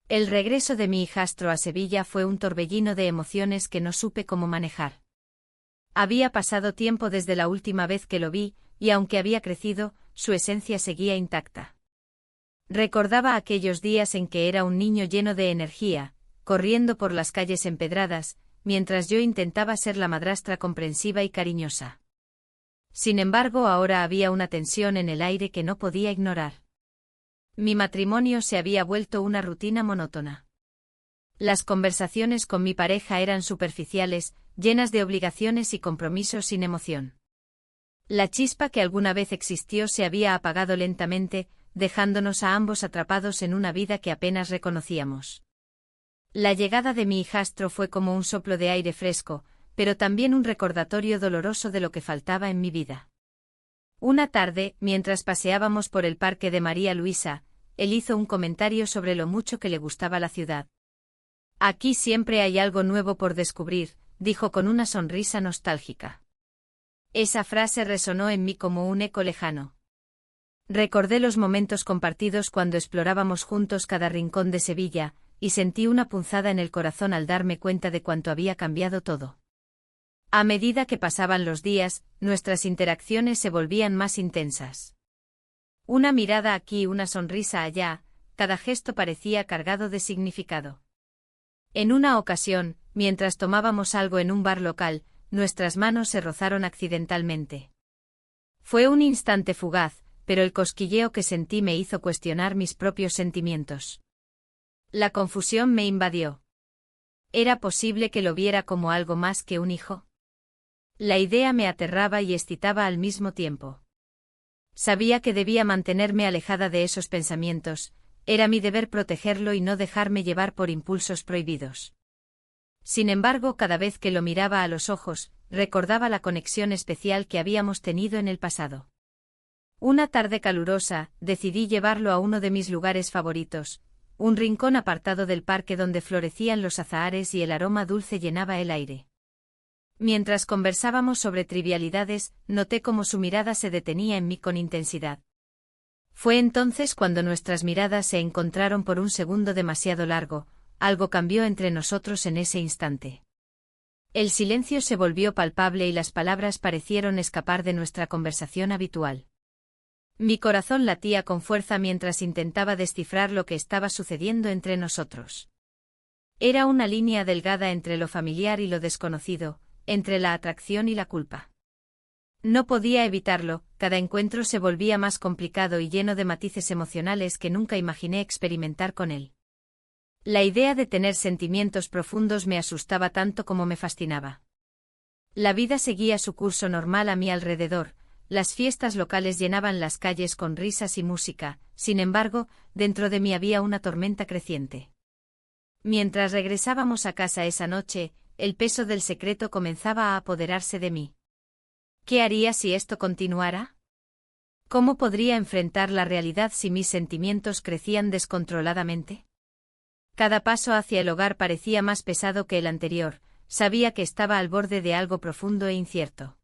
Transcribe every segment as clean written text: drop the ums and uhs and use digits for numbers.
El regreso de mi hijastro a Sevilla fue un torbellino de emociones que no supe cómo manejar. Había pasado tiempo desde la última vez que lo vi, y aunque había crecido, su esencia seguía intacta. Recordaba aquellos días en que era un niño lleno de energía, corriendo por las calles empedradas, mientras yo intentaba ser la madrastra comprensiva y cariñosa. Sin embargo, ahora había una tensión en el aire que no podía ignorar. Mi matrimonio se había vuelto una rutina monótona. Las conversaciones con mi pareja eran superficiales, llenas de obligaciones y compromisos sin emoción. La chispa que alguna vez existió se había apagado lentamente, dejándonos a ambos atrapados en una vida que apenas reconocíamos. La llegada de mi hijastro fue como un soplo de aire fresco, pero también un recordatorio doloroso de lo que faltaba en mi vida. Una tarde, mientras paseábamos por el parque de María Luisa, él hizo un comentario sobre lo mucho que le gustaba la ciudad. «Aquí siempre hay algo nuevo por descubrir», dijo con una sonrisa nostálgica. Esa frase resonó en mí como un eco lejano. Recordé los momentos compartidos cuando explorábamos juntos cada rincón de Sevilla, y sentí una punzada en el corazón al darme cuenta de cuánto había cambiado todo. A medida que pasaban los días, nuestras interacciones se volvían más intensas. Una mirada aquí, una sonrisa allá, cada gesto parecía cargado de significado. En una ocasión, mientras tomábamos algo en un bar local, nuestras manos se rozaron accidentalmente. Fue un instante fugaz, pero el cosquilleo que sentí me hizo cuestionar mis propios sentimientos. La confusión me invadió. ¿Era posible que lo viera como algo más que un hijo? La idea me aterraba y excitaba al mismo tiempo. Sabía que debía mantenerme alejada de esos pensamientos, era mi deber protegerlo y no dejarme llevar por impulsos prohibidos. Sin embargo, cada vez que lo miraba a los ojos, recordaba la conexión especial que habíamos tenido en el pasado. Una tarde calurosa, decidí llevarlo a uno de mis lugares favoritos, un rincón apartado del parque donde florecían los azahares y el aroma dulce llenaba el aire. Mientras conversábamos sobre trivialidades, noté cómo su mirada se detenía en mí con intensidad. Fue entonces cuando nuestras miradas se encontraron por un segundo demasiado largo, algo cambió entre nosotros en ese instante. El silencio se volvió palpable y las palabras parecieron escapar de nuestra conversación habitual. Mi corazón latía con fuerza mientras intentaba descifrar lo que estaba sucediendo entre nosotros. Era una línea delgada entre lo familiar y lo desconocido, entre la atracción y la culpa. No podía evitarlo, cada encuentro se volvía más complicado y lleno de matices emocionales que nunca imaginé experimentar con él. La idea de tener sentimientos profundos me asustaba tanto como me fascinaba. La vida seguía su curso normal a mi alrededor. Las fiestas locales llenaban las calles con risas y música, sin embargo, dentro de mí había una tormenta creciente. Mientras regresábamos a casa esa noche, el peso del secreto comenzaba a apoderarse de mí. ¿Qué haría si esto continuara? ¿Cómo podría enfrentar la realidad si mis sentimientos crecían descontroladamente? Cada paso hacia el hogar parecía más pesado que el anterior, sabía que estaba al borde de algo profundo e incierto.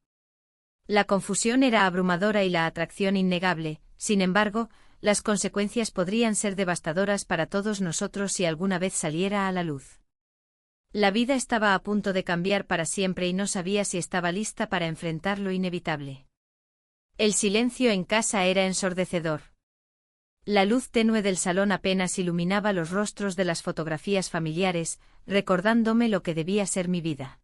La confusión era abrumadora y la atracción innegable, sin embargo, las consecuencias podrían ser devastadoras para todos nosotros si alguna vez saliera a la luz. La vida estaba a punto de cambiar para siempre y no sabía si estaba lista para enfrentar lo inevitable. El silencio en casa era ensordecedor. La luz tenue del salón apenas iluminaba los rostros de las fotografías familiares, recordándome lo que debía ser mi vida.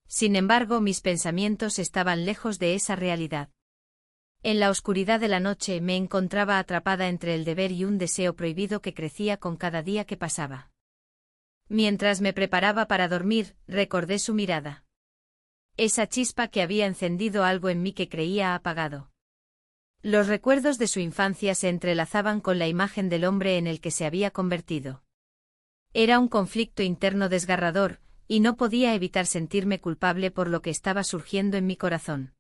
Sin embargo, mis pensamientos estaban lejos de esa realidad. En la oscuridad de la noche me encontraba atrapada entre el deber y un deseo prohibido que crecía con cada día que pasaba. Mientras me preparaba para dormir, recordé su mirada. Esa chispa que había encendido algo en mí que creía apagado. Los recuerdos de su infancia se entrelazaban con la imagen del hombre en el que se había convertido. Era un conflicto interno desgarrador, y no podía evitar sentirme culpable por lo que estaba surgiendo en mi corazón.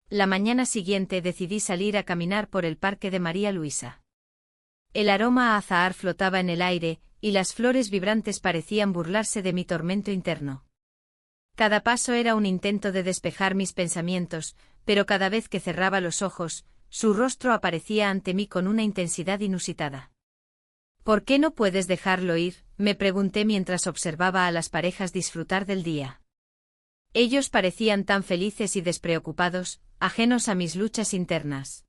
La mañana siguiente decidí salir a caminar por el parque de María Luisa. El aroma a azahar flotaba en el aire, y las flores vibrantes parecían burlarse de mi tormento interno. Cada paso era un intento de despejar mis pensamientos, pero cada vez que cerraba los ojos, su rostro aparecía ante mí con una intensidad inusitada. ¿Por qué no puedes dejarlo ir?, me pregunté mientras observaba a las parejas disfrutar del día. Ellos parecían tan felices y despreocupados, ajenos a mis luchas internas.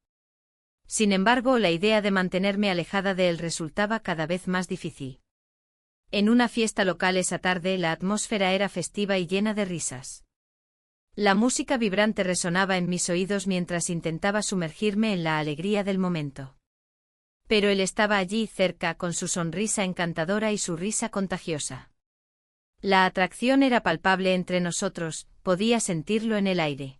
Sin embargo, la idea de mantenerme alejada de él resultaba cada vez más difícil. En una fiesta local esa tarde la atmósfera era festiva y llena de risas. La música vibrante resonaba en mis oídos mientras intentaba sumergirme en la alegría del momento. Pero él estaba allí cerca con su sonrisa encantadora y su risa contagiosa. La atracción era palpable entre nosotros, podía sentirlo en el aire.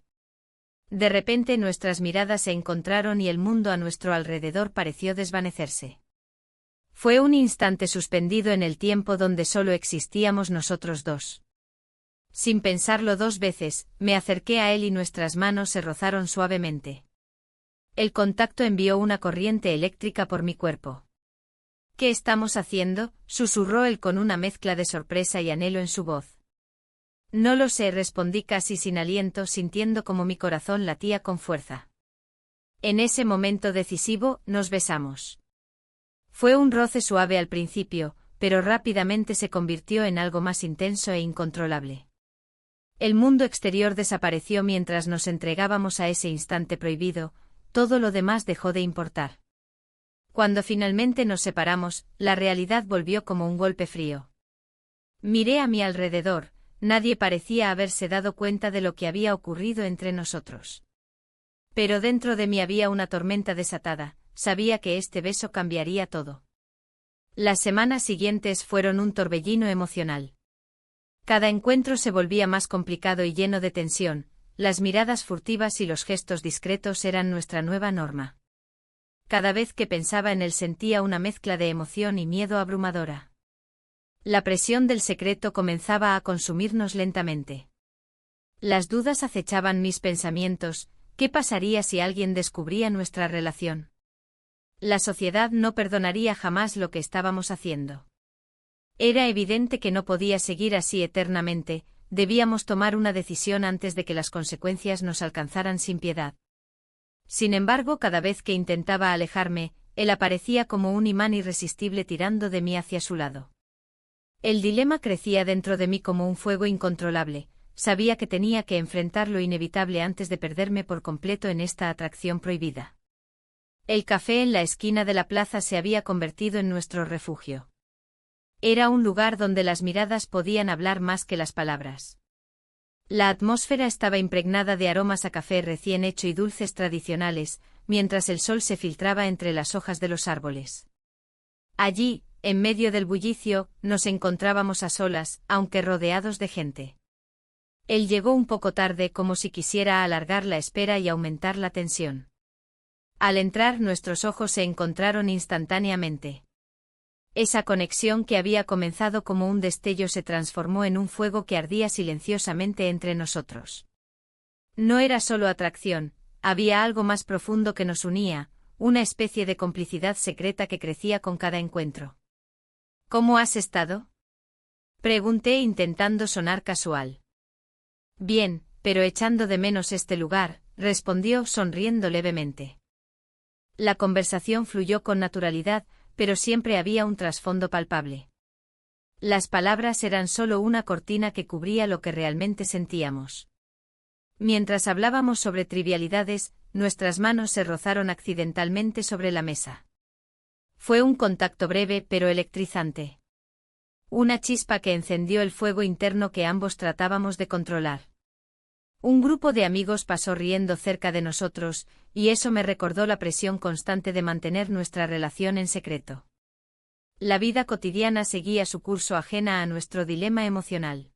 De repente nuestras miradas se encontraron y el mundo a nuestro alrededor pareció desvanecerse. Fue un instante suspendido en el tiempo donde solo existíamos nosotros dos. Sin pensarlo dos veces, me acerqué a él y nuestras manos se rozaron suavemente. El contacto envió una corriente eléctrica por mi cuerpo. ¿Qué estamos haciendo?, susurró él con una mezcla de sorpresa y anhelo en su voz. No lo sé, respondí casi sin aliento, sintiendo como mi corazón latía con fuerza. En ese momento decisivo, nos besamos. Fue un roce suave al principio, pero rápidamente se convirtió en algo más intenso e incontrolable. El mundo exterior desapareció mientras nos entregábamos a ese instante prohibido, todo lo demás dejó de importar. Cuando finalmente nos separamos, la realidad volvió como un golpe frío. Miré a mi alrededor, nadie parecía haberse dado cuenta de lo que había ocurrido entre nosotros. Pero dentro de mí había una tormenta desatada, sabía que este beso cambiaría todo. Las semanas siguientes fueron un torbellino emocional. Cada encuentro se volvía más complicado y lleno de tensión, las miradas furtivas y los gestos discretos eran nuestra nueva norma. Cada vez que pensaba en él sentía una mezcla de emoción y miedo abrumadora. La presión del secreto comenzaba a consumirnos lentamente. Las dudas acechaban mis pensamientos, ¿qué pasaría si alguien descubría nuestra relación? La sociedad no perdonaría jamás lo que estábamos haciendo. Era evidente que no podía seguir así eternamente, debíamos tomar una decisión antes de que las consecuencias nos alcanzaran sin piedad. Sin embargo, cada vez que intentaba alejarme, él aparecía como un imán irresistible tirando de mí hacia su lado. El dilema crecía dentro de mí como un fuego incontrolable, sabía que tenía que enfrentar lo inevitable antes de perderme por completo en esta atracción prohibida. El café en la esquina de la plaza se había convertido en nuestro refugio. Era un lugar donde las miradas podían hablar más que las palabras. La atmósfera estaba impregnada de aromas a café recién hecho y dulces tradicionales, mientras el sol se filtraba entre las hojas de los árboles. Allí, en medio del bullicio, nos encontrábamos a solas, aunque rodeados de gente. Él llegó un poco tarde, como si quisiera alargar la espera y aumentar la tensión. Al entrar, nuestros ojos se encontraron instantáneamente. Esa conexión que había comenzado como un destello se transformó en un fuego que ardía silenciosamente entre nosotros. No era solo atracción, había algo más profundo que nos unía, una especie de complicidad secreta que crecía con cada encuentro. ¿Cómo has estado?, pregunté intentando sonar casual. Bien, pero echando de menos este lugar, respondió sonriendo levemente. La conversación fluyó con naturalidad, pero siempre había un trasfondo palpable. Las palabras eran solo una cortina que cubría lo que realmente sentíamos. Mientras hablábamos sobre trivialidades, nuestras manos se rozaron accidentalmente sobre la mesa. Fue un contacto breve pero electrizante. Una chispa que encendió el fuego interno que ambos tratábamos de controlar. Un grupo de amigos pasó riendo cerca de nosotros, y eso me recordó la presión constante de mantener nuestra relación en secreto. La vida cotidiana seguía su curso ajena a nuestro dilema emocional.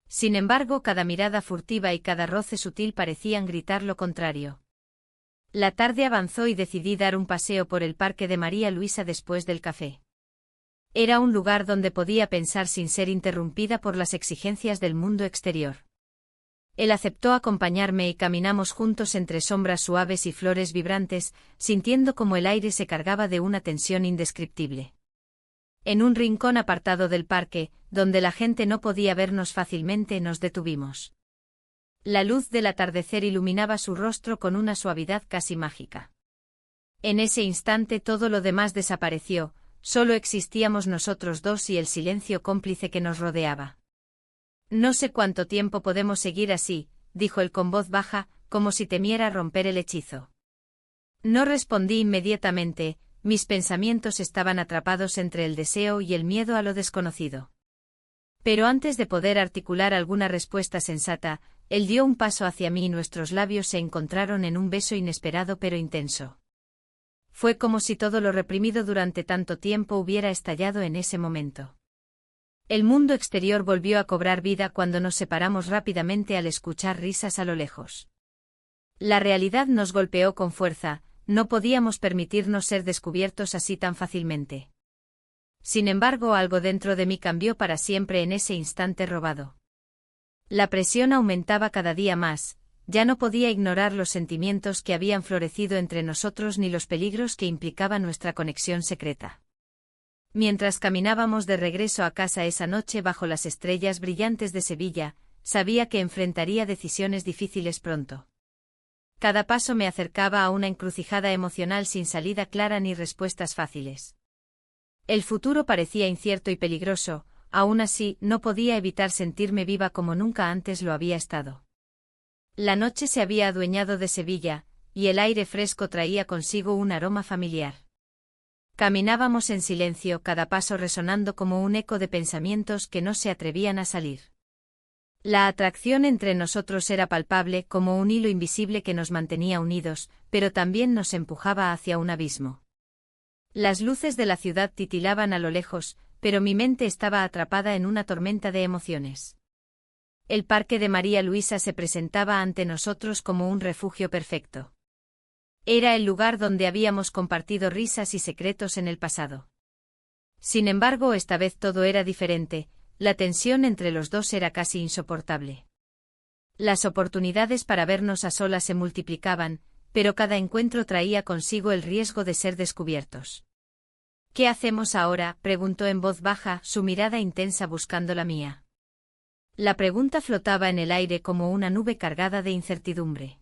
Sin embargo, cada mirada furtiva y cada roce sutil parecían gritar lo contrario. La tarde avanzó y decidí dar un paseo por el parque de María Luisa después del café. Era un lugar donde podía pensar sin ser interrumpida por las exigencias del mundo exterior. Él aceptó acompañarme y caminamos juntos entre sombras suaves y flores vibrantes, sintiendo como el aire se cargaba de una tensión indescriptible. En un rincón apartado del parque, donde la gente no podía vernos fácilmente, nos detuvimos. La luz del atardecer iluminaba su rostro con una suavidad casi mágica. En ese instante todo lo demás desapareció, solo existíamos nosotros dos y el silencio cómplice que nos rodeaba. No sé cuánto tiempo podemos seguir así, dijo él con voz baja, como si temiera romper el hechizo. No respondí inmediatamente, mis pensamientos estaban atrapados entre el deseo y el miedo a lo desconocido. Pero antes de poder articular alguna respuesta sensata, él dio un paso hacia mí y nuestros labios se encontraron en un beso inesperado pero intenso. Fue como si todo lo reprimido durante tanto tiempo hubiera estallado en ese momento. El mundo exterior volvió a cobrar vida cuando nos separamos rápidamente al escuchar risas a lo lejos. La realidad nos golpeó con fuerza, no podíamos permitirnos ser descubiertos así tan fácilmente. Sin embargo, algo dentro de mí cambió para siempre en ese instante robado. La presión aumentaba cada día más, ya no podía ignorar los sentimientos que habían florecido entre nosotros ni los peligros que implicaba nuestra conexión secreta. Mientras caminábamos de regreso a casa esa noche bajo las estrellas brillantes de Sevilla, sabía que enfrentaría decisiones difíciles pronto. Cada paso me acercaba a una encrucijada emocional sin salida clara ni respuestas fáciles. El futuro parecía incierto y peligroso, aún así no podía evitar sentirme viva como nunca antes lo había estado. La noche se había adueñado de Sevilla, y el aire fresco traía consigo un aroma familiar. Caminábamos en silencio, cada paso resonando como un eco de pensamientos que no se atrevían a salir. La atracción entre nosotros era palpable como un hilo invisible que nos mantenía unidos, pero también nos empujaba hacia un abismo. Las luces de la ciudad titilaban a lo lejos, pero mi mente estaba atrapada en una tormenta de emociones. El parque de María Luisa se presentaba ante nosotros como un refugio perfecto. Era el lugar donde habíamos compartido risas y secretos en el pasado. Sin embargo, esta vez todo era diferente, la tensión entre los dos era casi insoportable. Las oportunidades para vernos a solas se multiplicaban, pero cada encuentro traía consigo el riesgo de ser descubiertos. ¿Qué hacemos ahora?, preguntó en voz baja, su mirada intensa buscando la mía. La pregunta flotaba en el aire como una nube cargada de incertidumbre.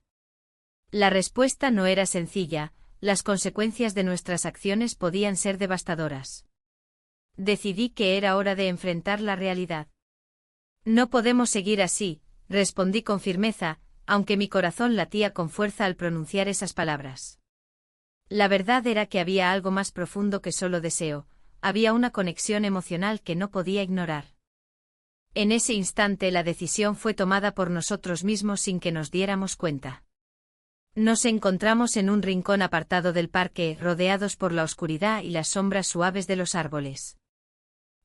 La respuesta no era sencilla, las consecuencias de nuestras acciones podían ser devastadoras. Decidí que era hora de enfrentar la realidad. No podemos seguir así, respondí con firmeza, aunque mi corazón latía con fuerza al pronunciar esas palabras. La verdad era que había algo más profundo que solo deseo, había una conexión emocional que no podía ignorar. En ese instante la decisión fue tomada por nosotros mismos sin que nos diéramos cuenta. Nos encontramos en un rincón apartado del parque, rodeados por la oscuridad y las sombras suaves de los árboles.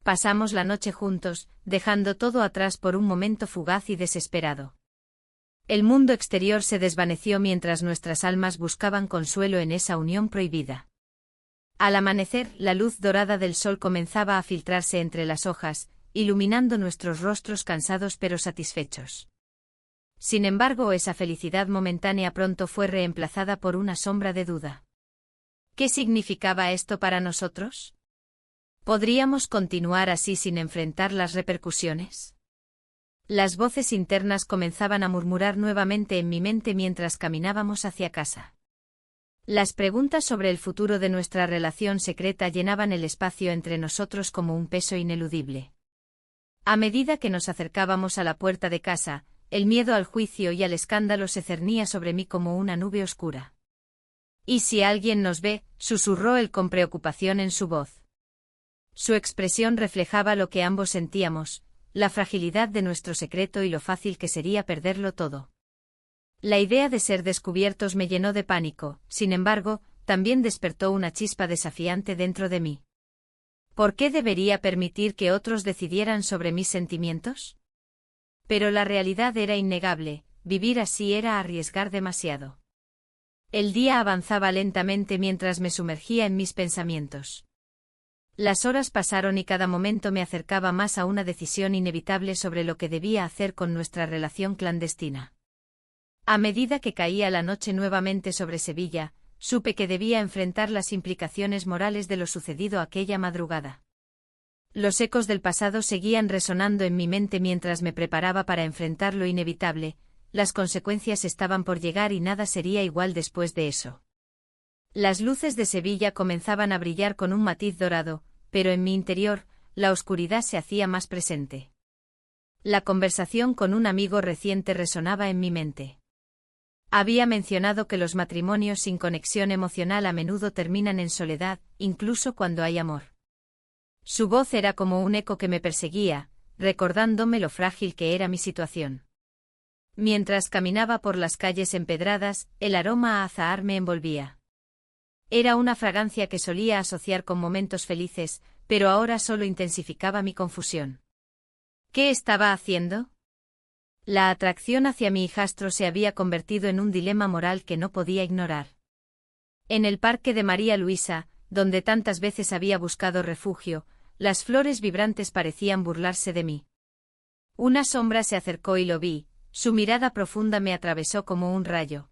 Pasamos la noche juntos, dejando todo atrás por un momento fugaz y desesperado. El mundo exterior se desvaneció mientras nuestras almas buscaban consuelo en esa unión prohibida. Al amanecer, la luz dorada del sol comenzaba a filtrarse entre las hojas, iluminando nuestros rostros cansados pero satisfechos. Sin embargo, esa felicidad momentánea pronto fue reemplazada por una sombra de duda. ¿Qué significaba esto para nosotros? ¿Podríamos continuar así sin enfrentar las repercusiones? Las voces internas comenzaban a murmurar nuevamente en mi mente mientras caminábamos hacia casa. Las preguntas sobre el futuro de nuestra relación secreta llenaban el espacio entre nosotros como un peso ineludible. A medida que nos acercábamos a la puerta de casa, el miedo al juicio y al escándalo se cernía sobre mí como una nube oscura. «¿Y si alguien nos ve?», susurró él con preocupación en su voz. Su expresión reflejaba lo que ambos sentíamos, la fragilidad de nuestro secreto y lo fácil que sería perderlo todo. La idea de ser descubiertos me llenó de pánico, sin embargo, también despertó una chispa desafiante dentro de mí. ¿Por qué debería permitir que otros decidieran sobre mis sentimientos? Pero la realidad era innegable, vivir así era arriesgar demasiado. El día avanzaba lentamente mientras me sumergía en mis pensamientos. Las horas pasaron y cada momento me acercaba más a una decisión inevitable sobre lo que debía hacer con nuestra relación clandestina. A medida que caía la noche nuevamente sobre Sevilla, supe que debía enfrentar las implicaciones morales de lo sucedido aquella madrugada. Los ecos del pasado seguían resonando en mi mente mientras me preparaba para enfrentar lo inevitable, las consecuencias estaban por llegar y nada sería igual después de eso. Las luces de Sevilla comenzaban a brillar con un matiz dorado, pero en mi interior, la oscuridad se hacía más presente. La conversación con un amigo reciente resonaba en mi mente. Había mencionado que los matrimonios sin conexión emocional a menudo terminan en soledad, incluso cuando hay amor. Su voz era como un eco que me perseguía, recordándome lo frágil que era mi situación. Mientras caminaba por las calles empedradas, el aroma a azahar me envolvía. Era una fragancia que solía asociar con momentos felices, pero ahora solo intensificaba mi confusión. ¿Qué estaba haciendo? La atracción hacia mi hijastro se había convertido en un dilema moral que no podía ignorar. En el parque de María Luisa, donde tantas veces había buscado refugio, las flores vibrantes parecían burlarse de mí. Una sombra se acercó y lo vi, su mirada profunda me atravesó como un rayo.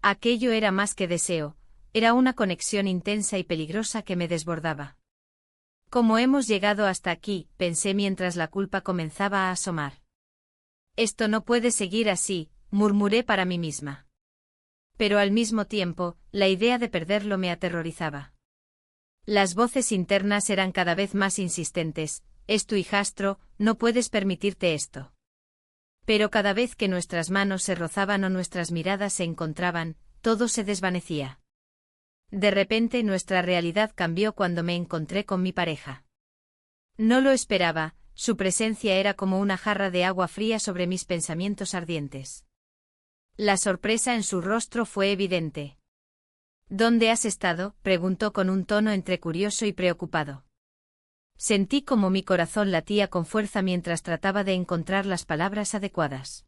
Aquello era más que deseo, era una conexión intensa y peligrosa que me desbordaba. ¿Cómo hemos llegado hasta aquí?, pensé mientras la culpa comenzaba a asomar. Esto no puede seguir así, murmuré para mí misma. Pero al mismo tiempo, la idea de perderlo me aterrorizaba. Las voces internas eran cada vez más insistentes: es tu hijastro, no puedes permitirte esto. Pero cada vez que nuestras manos se rozaban o nuestras miradas se encontraban, todo se desvanecía. De repente nuestra realidad cambió cuando me encontré con mi pareja. No lo esperaba, su presencia era como una jarra de agua fría sobre mis pensamientos ardientes. La sorpresa en su rostro fue evidente. ¿Dónde has estado?, preguntó con un tono entre curioso y preocupado. Sentí como mi corazón latía con fuerza mientras trataba de encontrar las palabras adecuadas.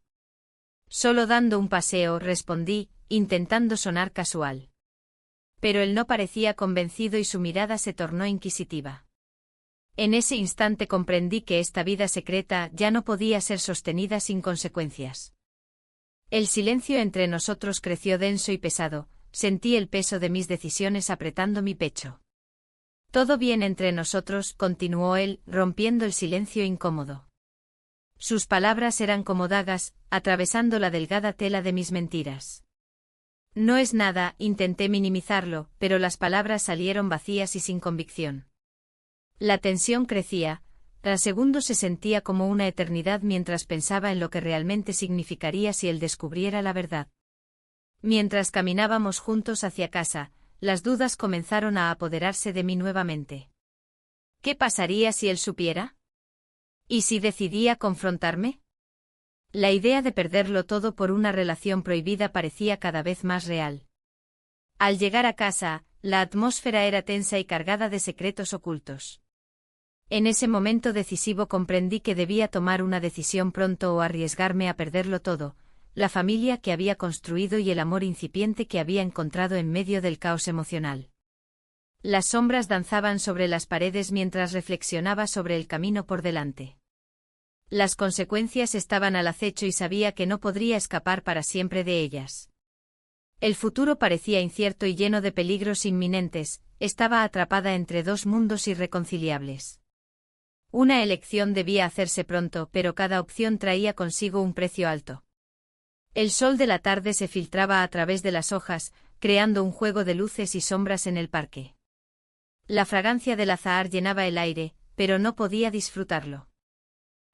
Solo dando un paseo, respondí, intentando sonar casual. Pero él no parecía convencido y su mirada se tornó inquisitiva. En ese instante comprendí que esta vida secreta ya no podía ser sostenida sin consecuencias. El silencio entre nosotros creció denso y pesado, sentí el peso de mis decisiones apretando mi pecho. Todo bien entre nosotros, continuó él, rompiendo el silencio incómodo. Sus palabras eran como dagas, atravesando la delgada tela de mis mentiras. No es nada, intenté minimizarlo, pero las palabras salieron vacías y sin convicción. La tensión crecía, cada segundo se sentía como una eternidad mientras pensaba en lo que realmente significaría si él descubriera la verdad. Mientras caminábamos juntos hacia casa, las dudas comenzaron a apoderarse de mí nuevamente. ¿Qué pasaría si él supiera? ¿Y si decidía confrontarme? La idea de perderlo todo por una relación prohibida parecía cada vez más real. Al llegar a casa, la atmósfera era tensa y cargada de secretos ocultos. En ese momento decisivo comprendí que debía tomar una decisión pronto o arriesgarme a perderlo todo, la familia que había construido y el amor incipiente que había encontrado en medio del caos emocional. Las sombras danzaban sobre las paredes mientras reflexionaba sobre el camino por delante. Las consecuencias estaban al acecho y sabía que no podría escapar para siempre de ellas. El futuro parecía incierto y lleno de peligros inminentes, estaba atrapada entre dos mundos irreconciliables. Una elección debía hacerse pronto, pero cada opción traía consigo un precio alto. El sol de la tarde se filtraba a través de las hojas, creando un juego de luces y sombras en el parque. La fragancia del azahar llenaba el aire, pero no podía disfrutarlo.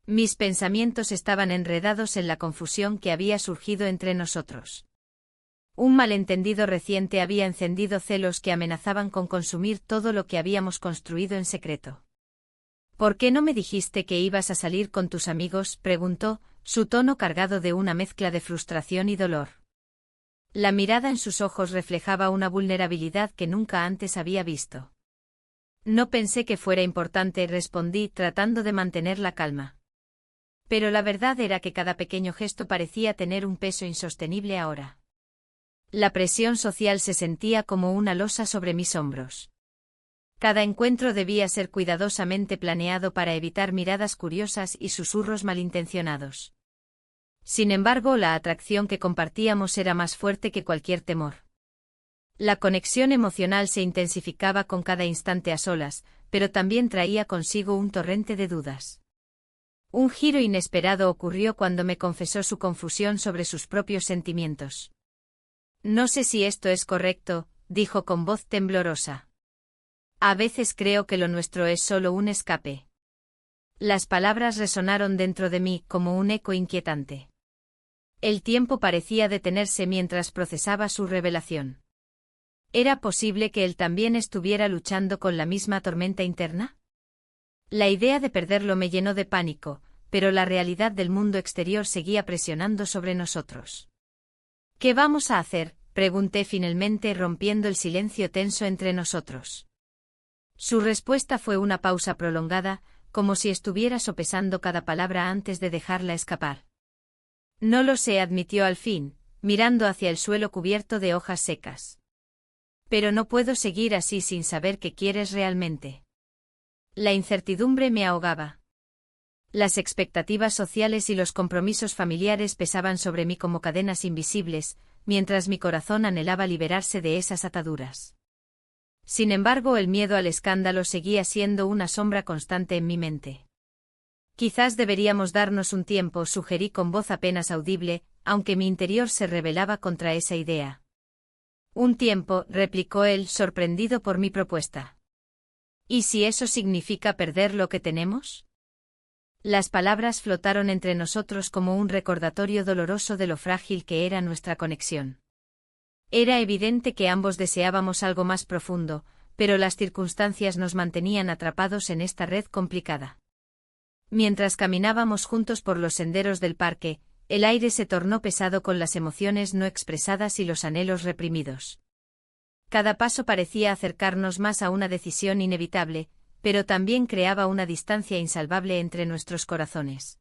Mis pensamientos estaban enredados en la confusión que había surgido entre nosotros. Un malentendido reciente había encendido celos que amenazaban con consumir todo lo que habíamos construido en secreto. ¿Por qué no me dijiste que ibas a salir con tus amigos?, preguntó, su tono cargado de una mezcla de frustración y dolor. La mirada en sus ojos reflejaba una vulnerabilidad que nunca antes había visto. No pensé que fuera importante, respondí, tratando de mantener la calma. Pero la verdad era que cada pequeño gesto parecía tener un peso insostenible ahora. La presión social se sentía como una losa sobre mis hombros. Cada encuentro debía ser cuidadosamente planeado para evitar miradas curiosas y susurros malintencionados. Sin embargo, la atracción que compartíamos era más fuerte que cualquier temor. La conexión emocional se intensificaba con cada instante a solas, pero también traía consigo un torrente de dudas. Un giro inesperado ocurrió cuando me confesó su confusión sobre sus propios sentimientos. No sé si esto es correcto, dijo con voz temblorosa. A veces creo que lo nuestro es solo un escape. Las palabras resonaron dentro de mí como un eco inquietante. El tiempo parecía detenerse mientras procesaba su revelación. ¿Era posible que él también estuviera luchando con la misma tormenta interna? La idea de perderlo me llenó de pánico, pero la realidad del mundo exterior seguía presionando sobre nosotros. ¿Qué vamos a hacer?, pregunté finalmente, rompiendo el silencio tenso entre nosotros. Su respuesta fue una pausa prolongada, como si estuviera sopesando cada palabra antes de dejarla escapar. No lo sé, admitió al fin, mirando hacia el suelo cubierto de hojas secas. Pero no puedo seguir así sin saber qué quieres realmente. La incertidumbre me ahogaba. Las expectativas sociales y los compromisos familiares pesaban sobre mí como cadenas invisibles, mientras mi corazón anhelaba liberarse de esas ataduras. Sin embargo, el miedo al escándalo seguía siendo una sombra constante en mi mente. Quizás deberíamos darnos un tiempo, sugerí con voz apenas audible, aunque mi interior se rebelaba contra esa idea. Un tiempo, replicó él, sorprendido por mi propuesta. ¿Y si eso significa perder lo que tenemos? Las palabras flotaron entre nosotros como un recordatorio doloroso de lo frágil que era nuestra conexión. Era evidente que ambos deseábamos algo más profundo, pero las circunstancias nos mantenían atrapados en esta red complicada. Mientras caminábamos juntos por los senderos del parque, el aire se tornó pesado con las emociones no expresadas y los anhelos reprimidos. Cada paso parecía acercarnos más a una decisión inevitable, pero también creaba una distancia insalvable entre nuestros corazones.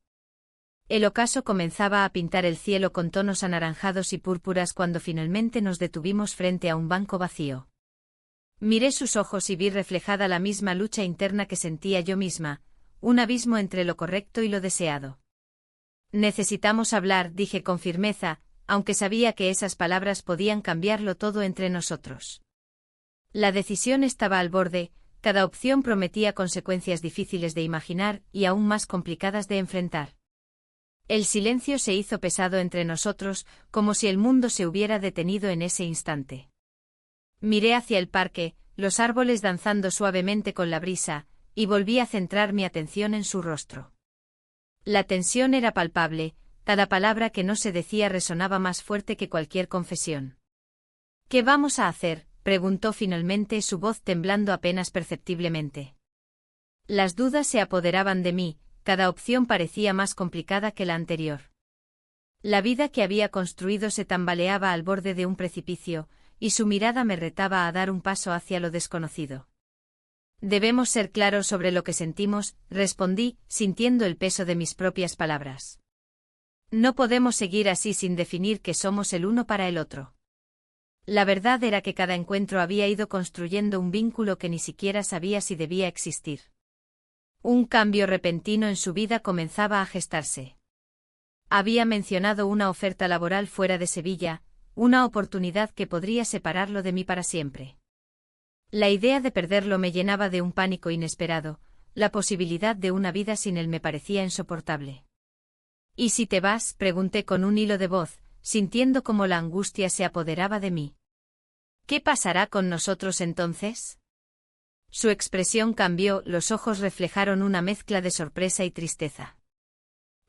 El ocaso comenzaba a pintar el cielo con tonos anaranjados y púrpuras cuando finalmente nos detuvimos frente a un banco vacío. Miré sus ojos y vi reflejada la misma lucha interna que sentía yo misma, un abismo entre lo correcto y lo deseado. Necesitamos hablar, dije con firmeza, aunque sabía que esas palabras podían cambiarlo todo entre nosotros. La decisión estaba al borde, cada opción prometía consecuencias difíciles de imaginar y aún más complicadas de enfrentar. El silencio se hizo pesado entre nosotros, como si el mundo se hubiera detenido en ese instante. Miré hacia el parque, los árboles danzando suavemente con la brisa, y volví a centrar mi atención en su rostro. La tensión era palpable, cada palabra que no se decía resonaba más fuerte que cualquier confesión. ¿Qué vamos a hacer?, preguntó finalmente, su voz temblando apenas perceptiblemente. Las dudas se apoderaban de mí, cada opción parecía más complicada que la anterior. La vida que había construido se tambaleaba al borde de un precipicio, y su mirada me retaba a dar un paso hacia lo desconocido. Debemos ser claros sobre lo que sentimos, respondí, sintiendo el peso de mis propias palabras. No podemos seguir así sin definir qué somos el uno para el otro. La verdad era que cada encuentro había ido construyendo un vínculo que ni siquiera sabía si debía existir. Un cambio repentino en su vida comenzaba a gestarse. Había mencionado una oferta laboral fuera de Sevilla, una oportunidad que podría separarlo de mí para siempre. La idea de perderlo me llenaba de un pánico inesperado, la posibilidad de una vida sin él me parecía insoportable. ¿Y si te vas?, pregunté con un hilo de voz, sintiendo cómo la angustia se apoderaba de mí. ¿Qué pasará con nosotros entonces? Su expresión cambió, los ojos reflejaron una mezcla de sorpresa y tristeza.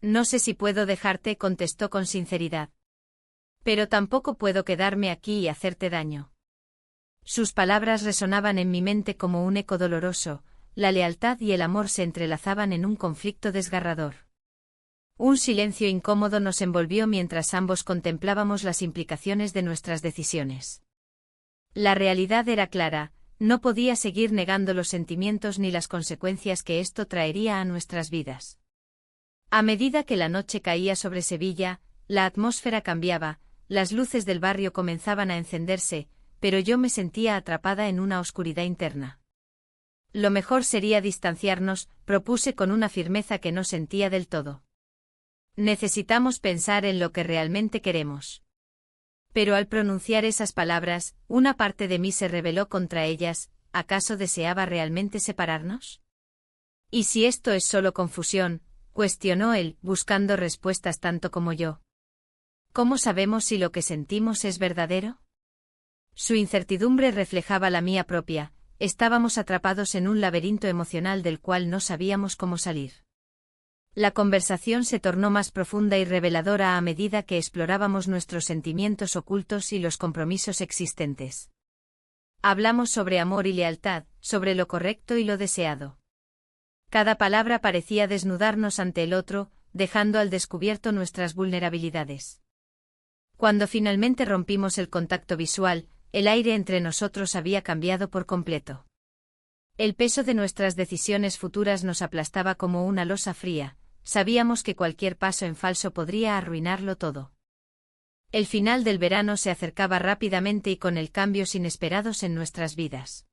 No sé si puedo dejarte, contestó con sinceridad. Pero tampoco puedo quedarme aquí y hacerte daño. Sus palabras resonaban en mi mente como un eco doloroso, la lealtad y el amor se entrelazaban en un conflicto desgarrador. Un silencio incómodo nos envolvió mientras ambos contemplábamos las implicaciones de nuestras decisiones. La realidad era clara, no podía seguir negando los sentimientos ni las consecuencias que esto traería a nuestras vidas. A medida que la noche caía sobre Sevilla, la atmósfera cambiaba, las luces del barrio comenzaban a encenderse, pero yo me sentía atrapada en una oscuridad interna. Lo mejor sería distanciarnos, propuse con una firmeza que no sentía del todo. Necesitamos pensar en lo que realmente queremos. Pero al pronunciar esas palabras, una parte de mí se rebeló contra ellas. ¿Acaso deseaba realmente separarnos? ¿Y si esto es solo confusión?, cuestionó él, buscando respuestas tanto como yo. ¿Cómo sabemos si lo que sentimos es verdadero? Su incertidumbre reflejaba la mía propia, estábamos atrapados en un laberinto emocional del cual no sabíamos cómo salir. La conversación se tornó más profunda y reveladora a medida que explorábamos nuestros sentimientos ocultos y los compromisos existentes. Hablamos sobre amor y lealtad, sobre lo correcto y lo deseado. Cada palabra parecía desnudarnos ante el otro, dejando al descubierto nuestras vulnerabilidades. Cuando finalmente rompimos el contacto visual, el aire entre nosotros había cambiado por completo. El peso de nuestras decisiones futuras nos aplastaba como una losa fría. Sabíamos que cualquier paso en falso podría arruinarlo todo. El final del verano se acercaba rápidamente y con él cambios inesperados en nuestras vidas.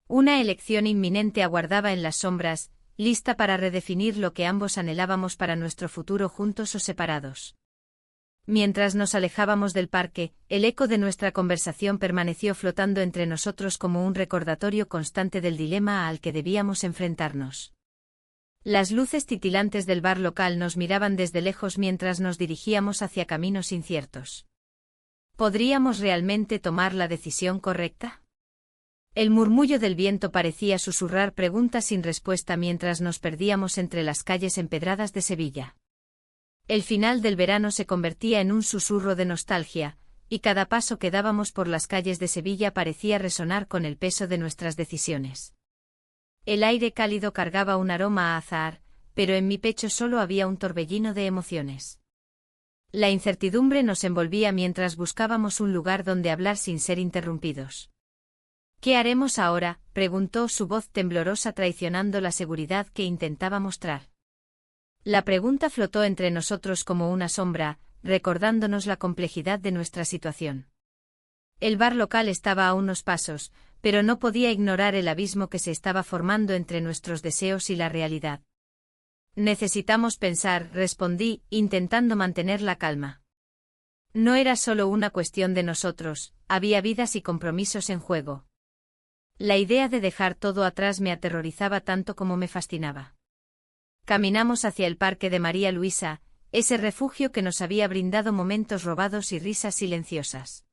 Una elección inminente aguardaba en las sombras, lista para redefinir lo que ambos anhelábamos para nuestro futuro juntos o separados. Mientras nos alejábamos del parque, el eco de nuestra conversación permaneció flotando entre nosotros como un recordatorio constante del dilema al que debíamos enfrentarnos. Las luces titilantes del bar local nos miraban desde lejos mientras nos dirigíamos hacia caminos inciertos. ¿Podríamos realmente tomar la decisión correcta? El murmullo del viento parecía susurrar preguntas sin respuesta mientras nos perdíamos entre las calles empedradas de Sevilla. El final del verano se convertía en un susurro de nostalgia, y cada paso que dábamos por las calles de Sevilla parecía resonar con el peso de nuestras decisiones. El aire cálido cargaba un aroma a azahar, pero en mi pecho solo había un torbellino de emociones. La incertidumbre nos envolvía mientras buscábamos un lugar donde hablar sin ser interrumpidos. ¿Qué haremos ahora?, preguntó su voz temblorosa traicionando la seguridad que intentaba mostrar. La pregunta flotó entre nosotros como una sombra, recordándonos la complejidad de nuestra situación. El bar local estaba a unos pasos, pero no podía ignorar el abismo que se estaba formando entre nuestros deseos y la realidad. Necesitamos pensar, respondí, intentando mantener la calma. No era solo una cuestión de nosotros, había vidas y compromisos en juego. La idea de dejar todo atrás me aterrorizaba tanto como me fascinaba. Caminamos hacia el parque de María Luisa, ese refugio que nos había brindado momentos robados y risas silenciosas.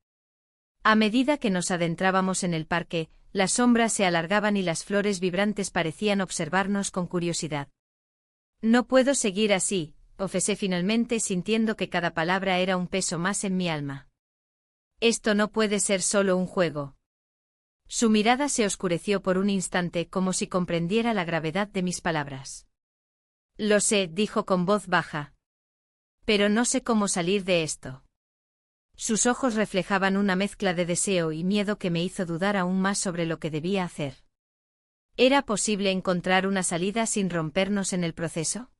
A medida que nos adentrábamos en el parque, las sombras se alargaban y las flores vibrantes parecían observarnos con curiosidad. No puedo seguir así, confesé finalmente sintiendo que cada palabra era un peso más en mi alma. Esto no puede ser solo un juego. Su mirada se oscureció por un instante como si comprendiera la gravedad de mis palabras. Lo sé, dijo con voz baja. Pero no sé cómo salir de esto. Sus ojos reflejaban una mezcla de deseo y miedo que me hizo dudar aún más sobre lo que debía hacer. ¿Era posible encontrar una salida sin rompernos en el proceso?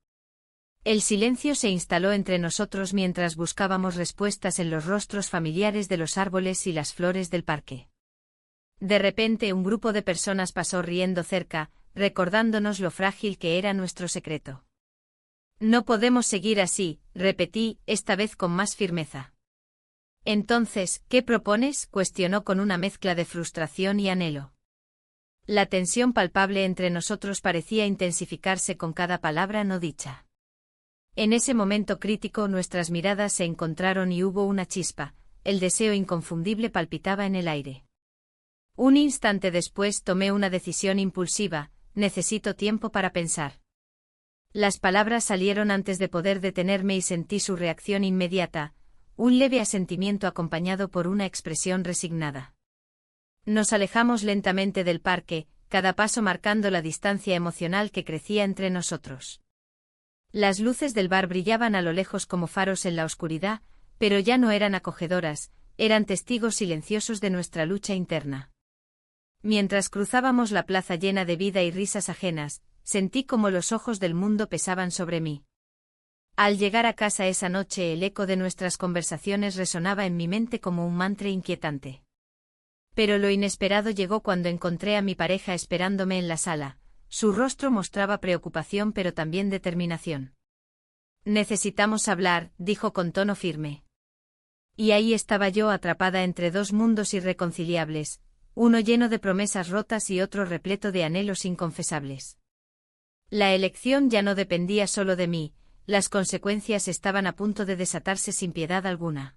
El silencio se instaló entre nosotros mientras buscábamos respuestas en los rostros familiares de los árboles y las flores del parque. De repente un grupo de personas pasó riendo cerca, recordándonos lo frágil que era nuestro secreto. No podemos seguir así, repetí, esta vez con más firmeza. Entonces, ¿qué propones?, cuestionó con una mezcla de frustración y anhelo. La tensión palpable entre nosotros parecía intensificarse con cada palabra no dicha. En ese momento crítico nuestras miradas se encontraron y hubo una chispa, el deseo inconfundible palpitaba en el aire. Un instante después tomé una decisión impulsiva, necesito tiempo para pensar. Las palabras salieron antes de poder detenerme y sentí su reacción inmediata, un leve asentimiento acompañado por una expresión resignada. Nos alejamos lentamente del parque, cada paso marcando la distancia emocional que crecía entre nosotros. Las luces del bar brillaban a lo lejos como faros en la oscuridad, pero ya no eran acogedoras, eran testigos silenciosos de nuestra lucha interna. Mientras cruzábamos la plaza llena de vida y risas ajenas, sentí como los ojos del mundo pesaban sobre mí. Al llegar a casa esa noche el eco de nuestras conversaciones resonaba en mi mente como un mantra inquietante. Pero lo inesperado llegó cuando encontré a mi pareja esperándome en la sala. Su rostro mostraba preocupación pero también determinación. Necesitamos hablar, dijo con tono firme. Y ahí estaba yo atrapada entre dos mundos irreconciliables, uno lleno de promesas rotas y otro repleto de anhelos inconfesables. La elección ya no dependía solo de mí, las consecuencias estaban a punto de desatarse sin piedad alguna.